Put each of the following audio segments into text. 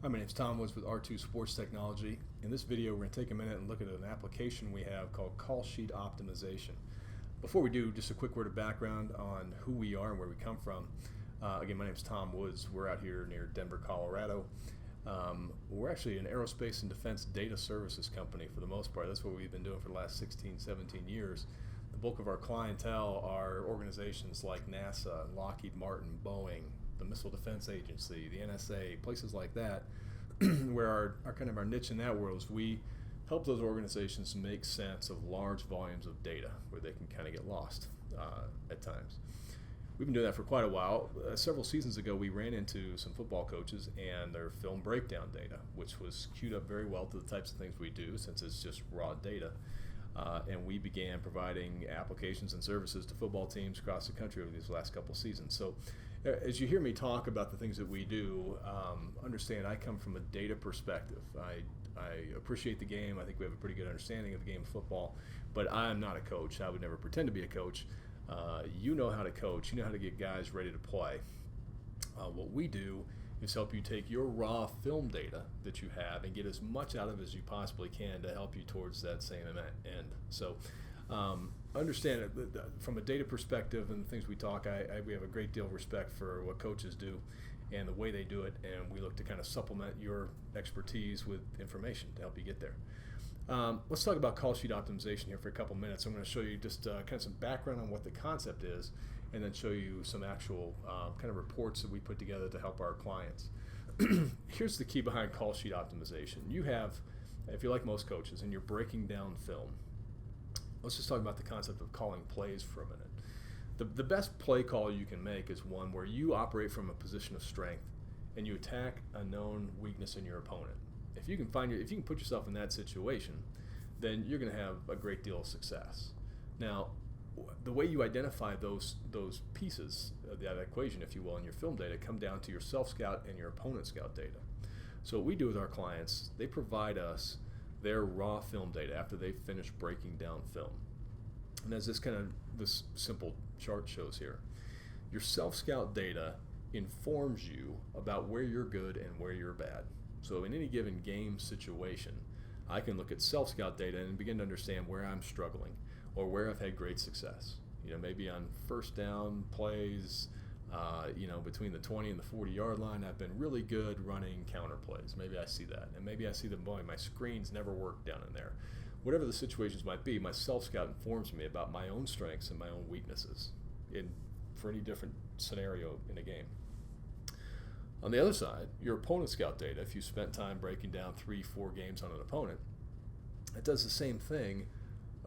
Hi, my name is Tom Woods with R2 Sports Technology. In this video, we're going to take a minute and look at an application we have called Call Sheet Optimization. Before we do, just a quick word of background on who we are and where we come from. Again, my name is Tom Woods. We're out here near Denver, Colorado. We're actually an aerospace and defense data services company for the most part. That's what we've been doing for the last 16, 17 years. The bulk of our clientele are organizations like NASA, Lockheed Martin, Boeing, the Missile Defense Agency, the NSA, places like that, where our kind of our niche in that world is we help those organizations make sense of large volumes of data where they can kind of get lost at times. We've been doing that for quite a while. Several seasons ago, we ran into some football coaches and their film breakdown data, which was queued up very well to the types of things we do since it's just raw data. And we began providing applications and services to football teams across the country over these last couple seasons. So as you hear me talk about the things that we do, understand I come from a data perspective. I appreciate the game. I think we have a pretty good understanding of the game of football, but I'm not a coach. I would never pretend to be a coach. You know how to coach. You know how to get guys ready to play. What we do is help you take your raw film data that you have and get as much out of it as you possibly can to help you towards that same end. So understand it from a data perspective and the things we talk, we have a great deal of respect for what coaches do and the way they do it, and we look to kind of supplement your expertise with information to help you get there. Let's talk about call sheet optimization here for a couple minutes. I'm going to show you just kind of some background on what the concept is, and then show you some actual kind of reports that we put together to help our clients. Here's the key behind call sheet optimization. You have, if you're like most coaches, and you're breaking down film, let's just talk about the concept of calling plays for a minute. The best play call you can make is one where you operate from a position of strength and you attack a known weakness in your opponent. If you can put yourself in that situation, then you're going to have a great deal of success. Now, the way you identify those pieces of that equation, if you will, in your film data come down to your self-scout and your opponent scout data. So what we do with our clients, they provide us their raw film data after they've finished breaking down film. And as this simple chart shows here, your self-scout data informs you about where you're good and where you're bad. So in any given game situation, I can look at self-scout data and begin to understand where I'm struggling or where I've had great success. Maybe on first down plays, between the 20 and the 40-yard line, I've been really good running counter plays. Maybe I see that. And maybe I see that, boy, my screens never work down in there. Whatever the situations might be, my self-scout informs me about my own strengths and my own weaknesses for any different scenario in a game. On the other side, your opponent scout data, if you spent time breaking down 3-4 games on an opponent, it does the same thing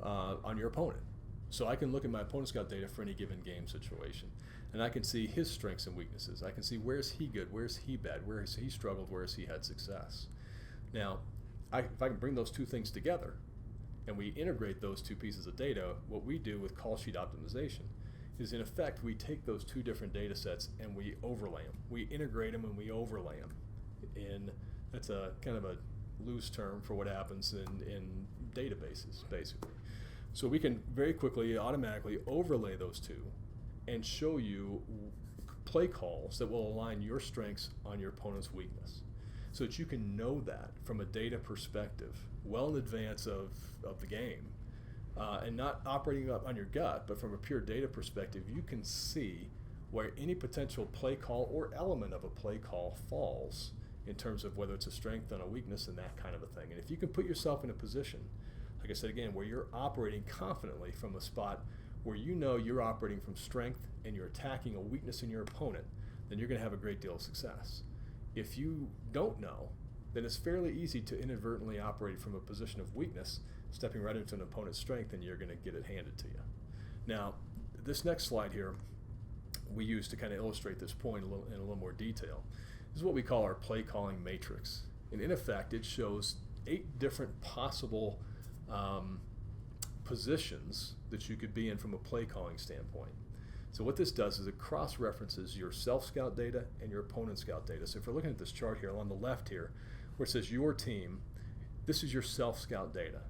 on your opponent. So I can look at my opponent scout data for any given game situation, and I can see his strengths and weaknesses. I can see where's he good, where's he bad, where has he struggled, where has he had success. Now, if I can bring those two things together, and we integrate those two pieces of data, what we do with call sheet optimization is, in effect, we take those two different data sets and we overlay them. We integrate them and we overlay them. That's a kind of a loose term for what happens in databases, basically. So we can very quickly, automatically overlay those two and show you play calls that will align your strengths on your opponent's weakness, so that you can know that from a data perspective well in advance of the game. And not operating up on your gut, but from a pure data perspective, you can see where any potential play call or element of a play call falls in terms of whether it's a strength and a weakness and that kind of a thing. And if you can put yourself in a position, like I said again, where you're operating confidently from a spot where you know you're operating from strength and you're attacking a weakness in your opponent, then you're going to have a great deal of success. If you don't know, then it's fairly easy to inadvertently operate from a position of weakness, stepping right into an opponent's strength, and you're going to get it handed to you. Now, this next slide here we use to kind of illustrate this point in a little more detail. This is what we call our Playcalling Matrix. And in effect, it shows 8 different possible positions that you could be in from a play calling standpoint. So what this does is it cross-references your self-scout data and your opponent scout data. So if we're looking at this chart here on the left here, where it says your team, this is your self-scout data.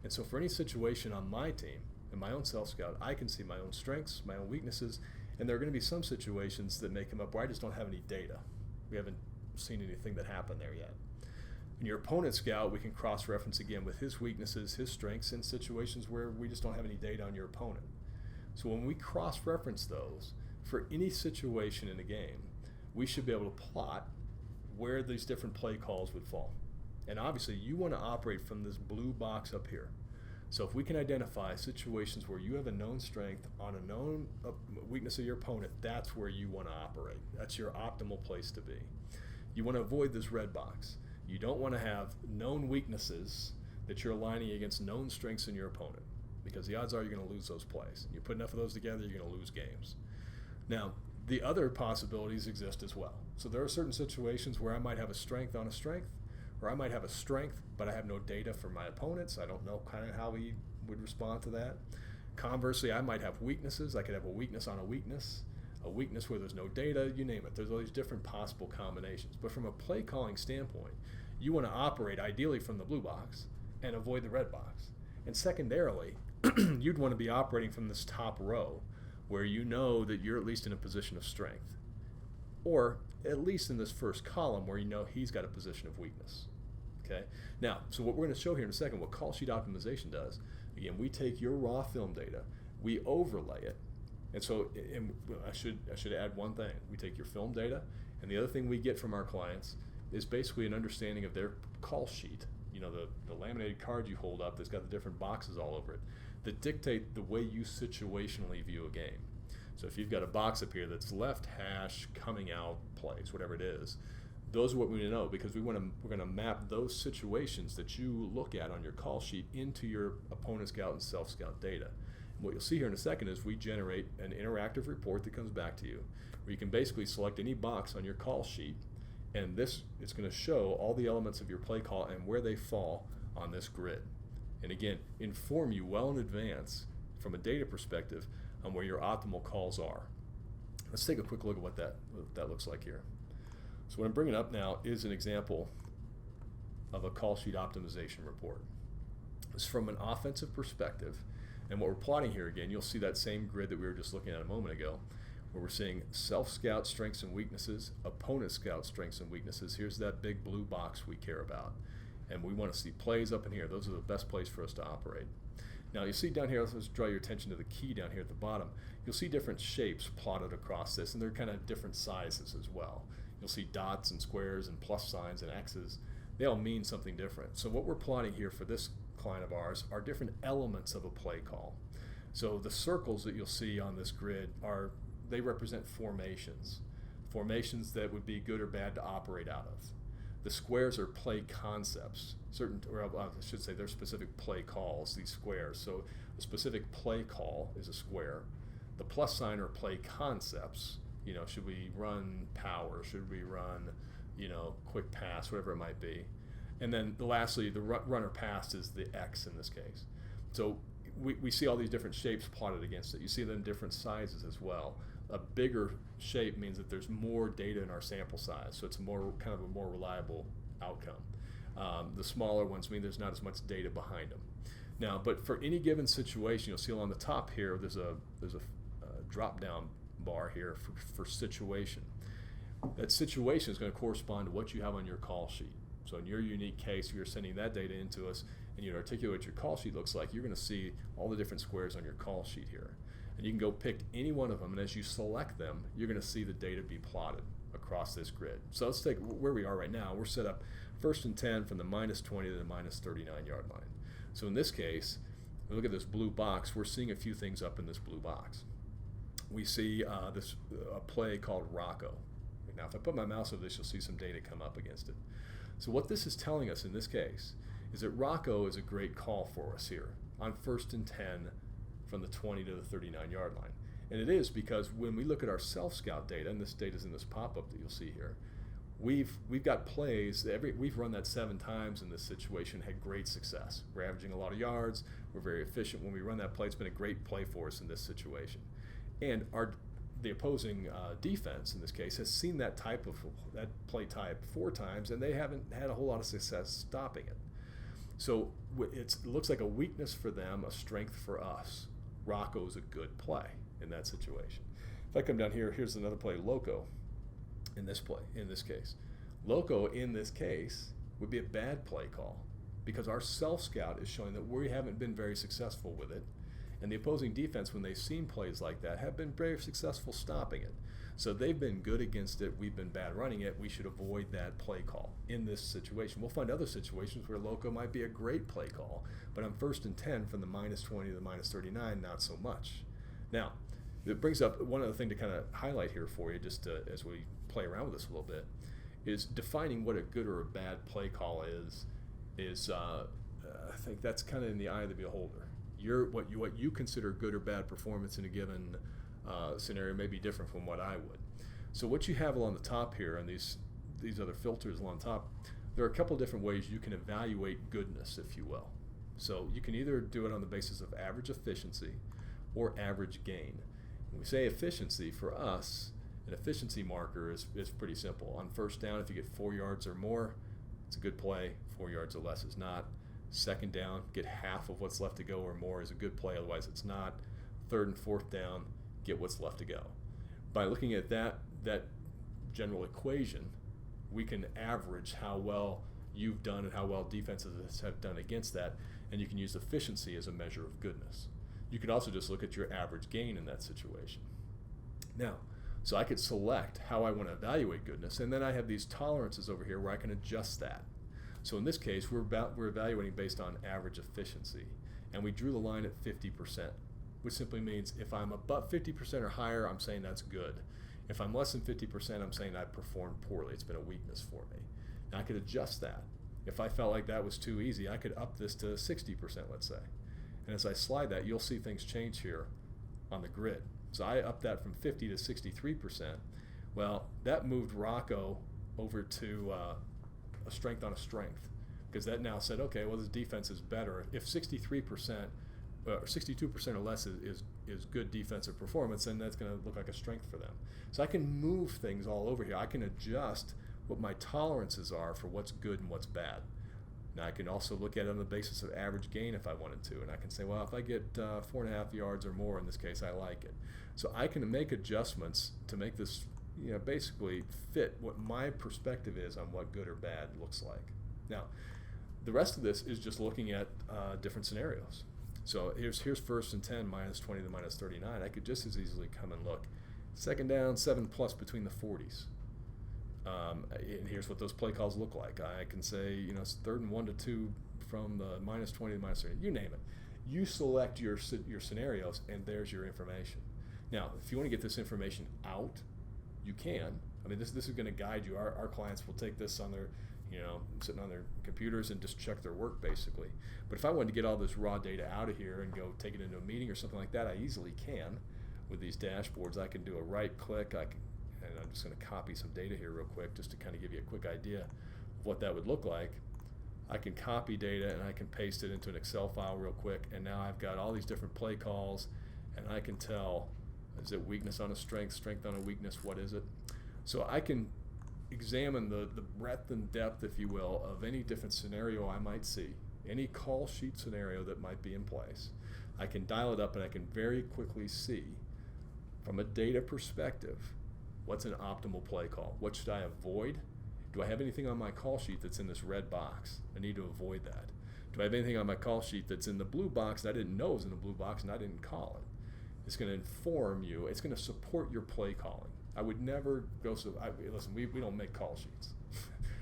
And so for any situation on my team and my own self-scout, I can see my own strengths, my own weaknesses, and there are going to be some situations that may come up where I just don't have any data. We haven't seen anything that happened there yet. In your opponent scout, we can cross-reference again with his weaknesses, his strengths in situations where we just don't have any data on your opponent. So when we cross-reference those, for any situation in a game, we should be able to plot where these different play calls would fall. And obviously, you want to operate from this blue box up here. So if we can identify situations where you have a known strength on a known weakness of your opponent, that's where you want to operate. That's your optimal place to be. You want to avoid this red box. You don't want to have known weaknesses that you're aligning against known strengths in your opponent, because the odds are you're going to lose those plays. You put enough of those together, you're going to lose games. Now, the other possibilities exist as well. So there are certain situations where I might have a strength on a strength, or I might have a strength, but I have no data for my opponents. I don't know kind of how he would respond to that. Conversely, I might have weaknesses. I could have a weakness on a weakness where there's no data, you name it. There's all these different possible combinations. But from a play calling standpoint, you want to operate ideally from the blue box and avoid the red box. And secondarily, you'd want to be operating from this top row where you know that you're at least in a position of strength, or at least in this first column where you know he's got a position of weakness. Okay. Now, so what we're going to show here in a second, what call sheet optimization does, again, we take your raw film data, we overlay it, and so I should add one thing. We take your film data, and the other thing we get from our clients is basically an understanding of their call sheet. You know, the laminated card you hold up that's got the different boxes all over it that dictate the way you situationally view a game. So if you've got a box up here that's left hash coming out plays, whatever it is, those are what we need to know, because we're going to map those situations that you look at on your call sheet into your opponent scout and self scout data. And what you'll see here in a second is we generate an interactive report that comes back to you, where you can basically select any box on your call sheet, and it's going to show all the elements of your play call and where they fall on this grid. And again, inform you well in advance from a data perspective on where your optimal calls are. Let's take a quick look at what that looks like here. So what I'm bringing up now is an example of a call sheet optimization report. It's from an offensive perspective, and what we're plotting here, again, you'll see that same grid that we were just looking at a moment ago, where we're seeing self-scout strengths and weaknesses, opponent scout strengths and weaknesses. Here's that big blue box we care about. And we want to see plays up in here. Those are the best place for us to operate. Now you see down here, let's draw your attention to the key down here at the bottom. You'll see different shapes plotted across this, and they're kind of different sizes as well. You'll see dots and squares and plus signs and X's. They all mean something different. So what we're plotting here for this client of ours are different elements of a play call. So the circles that you'll see on this grid they represent formations. Formations that would be good or bad to operate out of. The squares are play concepts, they're specific play calls, these squares. So a specific play call is a square. The plus sign are play concepts. You know, should we run power? Should we run, quick pass, whatever it might be. And then lastly, the runner pass is the X in this case. So we see all these different shapes plotted against it. You see them different sizes as well. A bigger shape means that there's more data in our sample size, so it's a more reliable outcome. The smaller ones mean there's not as much data behind them. Now, but for any given situation, you'll see along the top here, there's a drop-down bar here for situation. That situation is going to correspond to what you have on your call sheet. So in your unique case, if you're sending that data into us and you articulate what your call sheet looks like, you're going to see all the different squares on your call sheet here. And you can go pick any one of them, and as you select them, you're going to see the data be plotted across this grid. So let's take where we are right now. We're set up 1st and 10 from the -20 to the -39 yard line. So in this case, look at this blue box. We're seeing a few things up in this blue box. We see a play called Roco. Now, if I put my mouse over this, you'll see some data come up against it. So what this is telling us in this case is that Roco is a great call for us here on 1st and 10 from the 20 to the 39 yard line. And it is because when we look at our self-scout data, and this data is in this pop-up that you'll see here, we've got plays, we've run that 7 times in this situation, had great success. We're averaging a lot of yards, we're very efficient when we run that play. It's been a great play for us in this situation. And the opposing defense in this case has seen that play type 4 times, and they haven't had a whole lot of success stopping it. So it looks like a weakness for them, a strength for us. Roco's a good play in that situation. If I come down here, here's another play, Loco, in this case. Loco, in this case, would be a bad play call because our self-scout is showing that we haven't been very successful with it, and the opposing defense, when they've seen plays like that, have been very successful stopping it. So they've been good against it, we've been bad running it, we should avoid that play call in this situation. We'll find other situations where Loco might be a great play call, but on 1st and 10 from the -20 to the -39, not so much. Now, it brings up one other thing to kind of highlight here for you, just as we play around with this a little bit, is defining what a good or a bad play call is I think that's kind of in the eye of the beholder. What you consider good or bad performance in a given scenario may be different from what I would. So what you have along the top here, and these other filters along top, there are a couple different ways you can evaluate goodness, if you will. So you can either do it on the basis of average efficiency or average gain. When we say efficiency, for us, an efficiency marker is pretty simple. On 1st down, if you get 4 yards or more, it's a good play. 4 yards or less is not. 2nd down, get half of what's left to go or more is a good play, otherwise it's not. 3rd and 4th down, get what's left to go. By looking at that general equation, we can average how well you've done and how well defenses have done against that, and you can use efficiency as a measure of goodness. You can also just look at your average gain in that situation. Now, so I could select how I want to evaluate goodness, and then I have these tolerances over here where I can adjust that. So in this case, we're evaluating based on average efficiency, and we drew the line at 50%, which simply means if I'm above 50% or higher, I'm saying that's good. If I'm less than 50%, I'm saying I performed poorly. It's been a weakness for me. Now I could adjust that. If I felt like that was too easy, I could up this to 60%, let's say. And as I slide that, you'll see things change here on the grid. So I upped that from 50 to 63%. Well, that moved Roco over to a strength on a strength, because that now said, okay, well, this defense is better. If 63% or 62% or less is good defensive performance, then that's going to look like a strength for them. So I can move things all over here. I can adjust what my tolerances are for what's good and what's bad. Now I can also look at it on the basis of average gain if I wanted to, and I can say, well, if I get 4.5 yards or more in this case, I like it. So I can make adjustments to make this, basically fit what my perspective is on what good or bad looks like. Now, the rest of this is just looking at different scenarios. So here's 1st and 10, -20 to -39. I could just as easily come and look. 2nd down, 7+ between the 40s. And here's what those play calls look like. I can say, it's 3rd and 1 to 2 from the -20 to -30. You name it. You select your scenarios, and there's your information. Now, if you want to get this information out, you can. I mean, this is going to guide you. Our clients will take this on their, sitting on their computers and just check their work, basically. But if I wanted to get all this raw data out of here and go take it into a meeting or something like that, I easily can. With these dashboards, I can do a right click. And I'm just going to copy some data here real quick just to kind of give you a quick idea of what that would look like. I can copy data and I can paste it into an Excel file real quick, and now I've got all these different play calls, and I can tell, is it weakness on a strength, strength on a weakness, what is it? So I can examine the breadth and depth, if you will, of any different scenario I might see, any call sheet scenario that might be in place. I can dial it up and I can very quickly see, from a data perspective, what's an optimal play call? What should I avoid? Do I have anything on my call sheet that's in this red box? I need to avoid that. Do I have anything on my call sheet that's in the blue box that I didn't know was in the blue box and I didn't call it? It's going to inform you. It's going to support your play calling. I would never go listen, we don't make call sheets.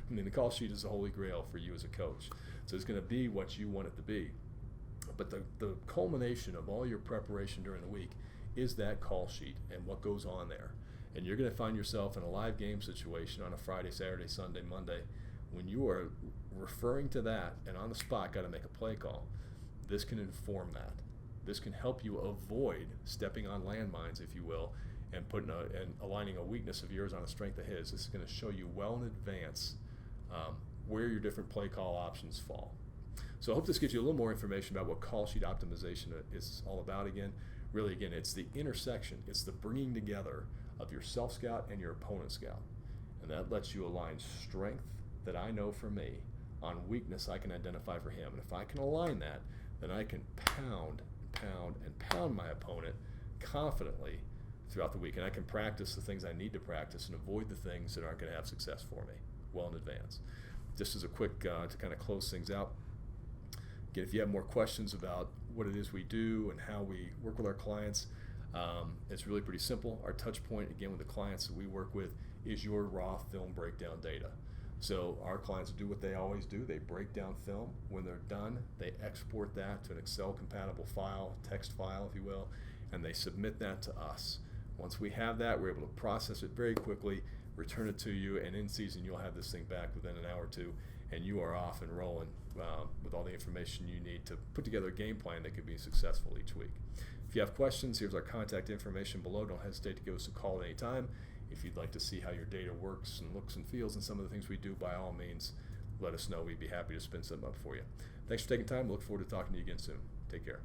I mean, the call sheet is the holy grail for you as a coach. So it's going to be what you want it to be. But the culmination of all your preparation during the week is that call sheet and what goes on there. And you're going to find yourself in a live game situation on a Friday, Saturday, Sunday, Monday, when you are referring to that and on the spot got to make a play call. This can inform that. This can help you avoid stepping on landmines, if you will, and aligning a weakness of yours on a strength of his. This is going to show you well in advance where your different play call options fall. So I hope this gives you a little more information about what call sheet optimization is all about. Again, it's the intersection. It's the bringing together of your self-scout and your opponent scout. And that lets you align strength that I know for me on weakness I can identify for him. And if I can align that, then I can pound my opponent confidently throughout the week. And I can practice the things I need to practice and avoid the things that aren't going to have success for me. well in advance. Just as a quick, to kind of close things out, again, if you have more questions about what it is we do and how we work with our clients, it's really pretty simple. Our touch point, again, with the clients that we work with is your raw film breakdown data. So our clients do what they always do. They break down film. When they're done, they export that to an Excel compatible file, text file, if you will, and they submit that to us. Once we have that, we're able to process it very quickly, return it to you, and in season you'll have this thing back within an hour or two, and you are off and rolling with all the information you need to put together a game plan that could be successful each week. If you have questions, here's our contact information below. Don't hesitate to give us a call at any time. If you'd like to see how your data works and looks and feels and some of the things we do, by all means, let us know. We'd be happy to spin something up for you. Thanks for taking time. Look forward to talking to you again soon. Take care.